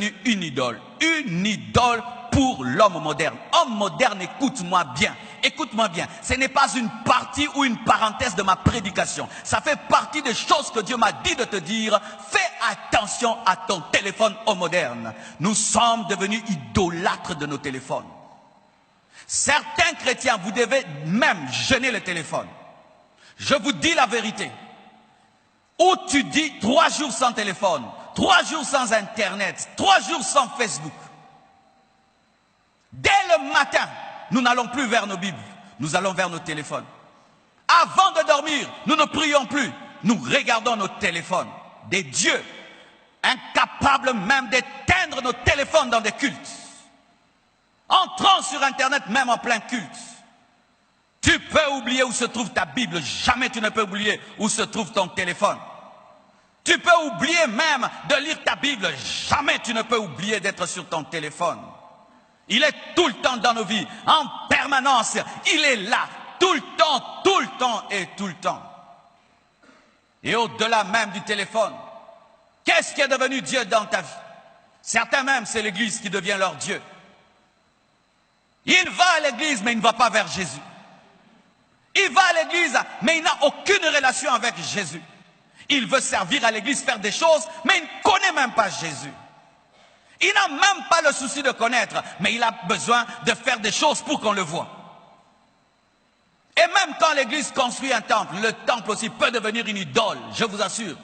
devenue une idole. Une idole pour l'homme moderne. Homme moderne, écoute-moi bien. Écoute-moi bien. Ce n'est pas une partie ou une parenthèse de ma prédication. Ça fait partie des choses que Dieu m'a dit de te dire. Fais attention à ton téléphone homme moderne. Nous sommes devenus idolâtres de nos téléphones. Certains chrétiens, vous devez même jeûner le téléphone. Je vous dis la vérité. Où tu dis 3 jours sans téléphone, 3 jours sans Internet, 3 jours sans Facebook. Dès le matin, nous n'allons plus vers nos Bibles, nous allons vers nos téléphones. Avant de dormir, nous ne prions plus, nous regardons nos téléphones. Des dieux, incapables même d'éteindre nos téléphones dans des cultes. Entrant sur Internet même en plein culte. Tu peux oublier où se trouve ta Bible, jamais tu ne peux oublier où se trouve ton téléphone. Tu peux oublier même de lire ta Bible, jamais tu ne peux oublier d'être sur ton téléphone. Il est tout le temps dans nos vies, en permanence, il est là, tout le temps et tout le temps. Et au-delà même du téléphone, qu'est-ce qui est devenu Dieu dans ta vie? Certains même, c'est l'Église qui devient leur Dieu. Il va à l'Église, mais il ne va pas vers Jésus. Il va à l'église, mais il n'a aucune relation avec Jésus. Il veut servir à l'église, faire des choses, mais il ne connaît même pas Jésus. Il n'a même pas le souci de connaître, mais il a besoin de faire des choses pour qu'on le voie. Et même quand l'église construit un temple, le temple aussi peut devenir une idole, je vous assure.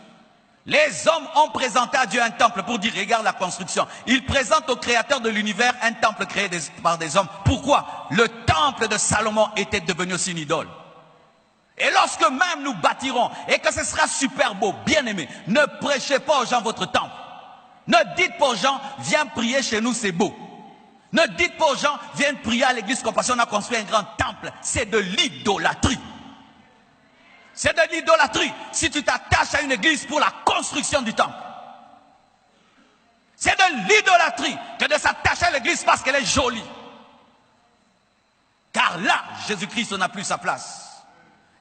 Les hommes ont présenté à Dieu un temple pour dire, regarde la construction. Ils présentent au créateur de l'univers un temple créé par des hommes. Pourquoi? Le temple de Salomon était devenu aussi une idole. Et lorsque même nous bâtirons, et que ce sera super beau, bien aimé, ne prêchez pas aux gens votre temple. Ne dites pas aux gens, viens prier chez nous, c'est beau. Ne dites pas aux gens, viens prier à l'église Compassion, on a construit un grand temple. C'est de l'idolâtrie. C'est de l'idolâtrie si tu t'attaches à une église pour la construction du temple. C'est de l'idolâtrie que de s'attacher à l'église parce qu'elle est jolie. Car là, Jésus-Christ n'a plus sa place.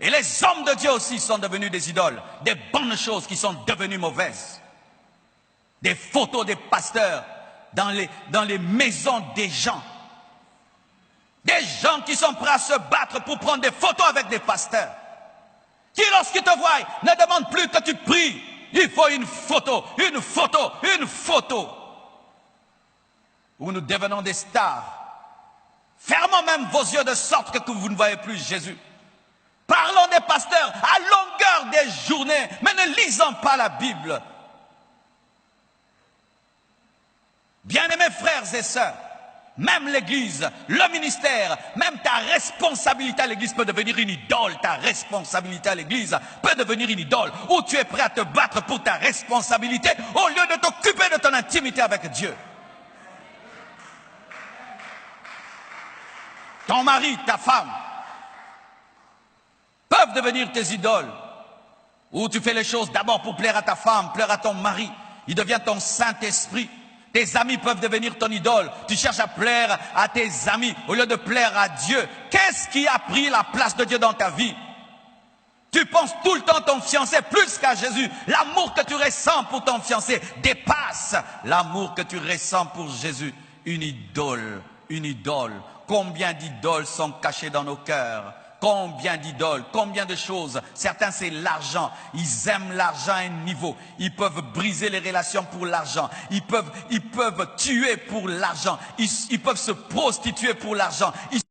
Et les hommes de Dieu aussi sont devenus des idoles. Des bonnes choses qui sont devenues mauvaises. Des photos des pasteurs dans les maisons des gens. Des gens qui sont prêts à se battre pour prendre des photos avec des pasteurs. Qui, lorsqu'ils te voient, ne demandent plus que tu pries. Il faut une photo, une photo, une photo. Où nous devenons des stars. Fermons même vos yeux de sorte que vous ne voyez plus Jésus. Parlons des pasteurs à longueur des journées, mais ne lisons pas la Bible. Bien-aimés frères et sœurs, même l'église, le ministère, même ta responsabilité à l'église peut devenir une idole. Ta responsabilité à l'église peut devenir une idole. Où tu es prêt à te battre pour ta responsabilité au lieu de t'occuper de ton intimité avec Dieu. Ton mari, ta femme peuvent devenir tes idoles. Où tu fais les choses d'abord pour plaire à ta femme, plaire à ton mari. Il devient ton Saint-Esprit. Tes amis peuvent devenir ton idole. Tu cherches à plaire à tes amis au lieu de plaire à Dieu. Qu'est-ce qui a pris la place de Dieu dans ta vie? Tu penses tout le temps à ton fiancé plus qu'à Jésus. L'amour que tu ressens pour ton fiancé dépasse l'amour que tu ressens pour Jésus. Une idole, une idole. Combien d'idoles sont cachées dans nos cœurs? Combien d'idoles, combien de choses. Certains, c'est l'argent. Ils aiment l'argent à un niveau. Ils peuvent briser les relations pour l'argent. Ils peuvent tuer pour l'argent. Ils peuvent se prostituer pour l'argent.